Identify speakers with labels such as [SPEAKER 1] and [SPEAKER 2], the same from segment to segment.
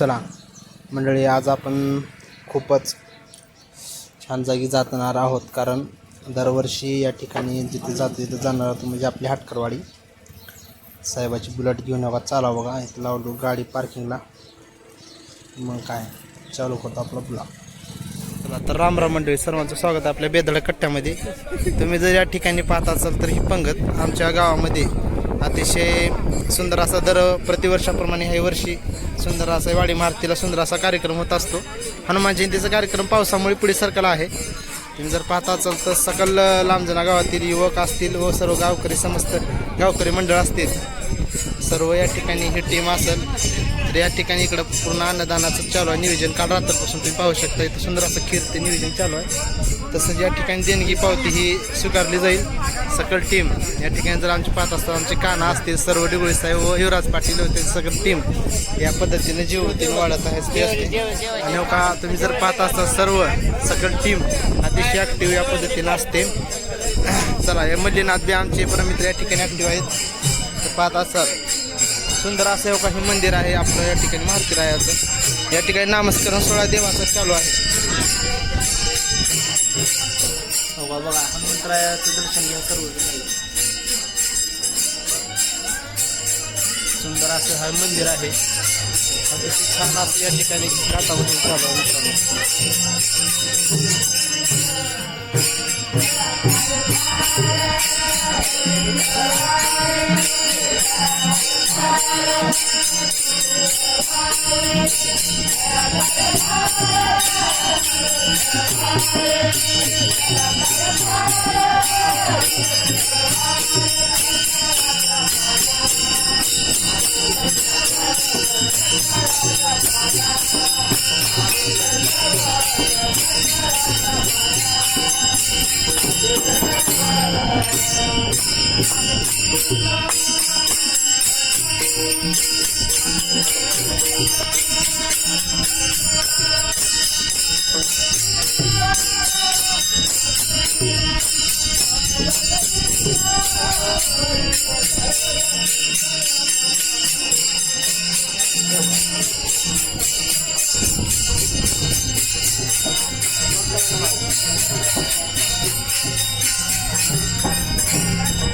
[SPEAKER 1] चला मंडळी, आज आपण खूपच छान जागी जाणार आहोत, कारण दरवर्षी या ठिकाणी जिथे जातो तिथे जाणार आहोत म्हणजे आपली हाटकरवाडी. साहेबाची बुलेट घेऊन हवा चाला बघा, इथं लावलो गाडी पार्किंगला. मग काय चालू करतो आपला ब्लॉग. चला तर राम राम मंडळी, सर्वांचं स्वागत आपल्या बेदळ कट्ट्यामध्ये. तुम्ही जर या ठिकाणी पाहत असाल तर ही पंगत आमच्या गावामध्ये अतिशय सुंदर असा दर प्रतिवर्षाप्रमाणे ह्या वर्षी सुंदर असा वाडी मारुतीला सुंदर असा कार्यक्रम होत असतो. हनुमान जयंतीचा कार्यक्रम पावसामुळे पुढे सरकला आहे. तुम्ही जर पाहता असाल तर सकल लांबजना गावातील युवक असतील व सर्व गावकरी, समस्त गावकरी मंडळ असतील, सर्व या ठिकाणी ही टीम असेल. तर या ठिकाणी इकडं पूर्ण अन्नदानाचं चालू आहे नियोजन. काल रात्रपासून तुम्ही पाहू शकता इथं सुंदर असं खीर ते नियोजन चालू आहे. तसंच या ठिकाणी देणगी पावती ही स्वीकारली जाईल. सकल टीम या ठिकाणी जर आमचे पाहत असतात, आमचे काना असतील, सर्व डिगोळी साहेब व युवराज पाटील होते, सकल टीम या पद्धतीने जीव वाढत आहे ते असते. आणि का तुम्ही जर पाहत असता सर्व सकल टीम अतिशय ॲक्टिव्ह या पद्धतीने असते. चला, या मल्लीनाथ बी आमचे परमित्र या ठिकाणी ॲक्टिव्ह आहेत. तर पाहत असाल सुंदर असं काही मंदिर आहे आपलं या ठिकाणी मारुती रायाचं. या ठिकाणी नामस्करण सोहळा देवाचा चालू आहे. बघा हनुमंतरायाचं दर्शन घ्या सर्व. सुंदर असं हा मंदिर आहे. अतिशय छान असं या ठिकाणी वातावरण चालू आहे.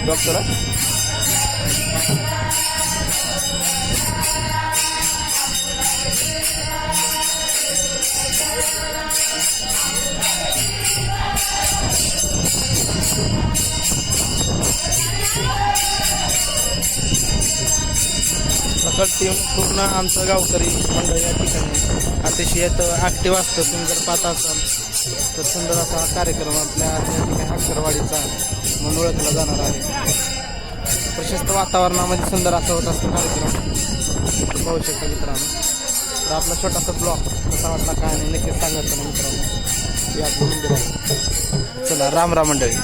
[SPEAKER 1] डॉक्टर सकल टीम पूर्ण आमचं गावकरी मंडळ या ठिकाणी अतिशय ॲक्टिव्ह असतं. तुम्ही जर पाहत असाल तर सुंदर असा कार्यक्रम आपल्या या ठिकाणी हाटकरवाडीचा म्हणून ओळखला जाणार आहे. प्रशस्त वातावरणामध्ये सुंदर असा होत असतो कार्यक्रम. पाहू शकता मित्रांनो. तर आपला छोटासा ब्लॉग कसा वाटला काय नाही नक्कीच सांगायचं ना मित्रांनो. हे आपलं मंदिर आहे. चला राम राम मंडळी.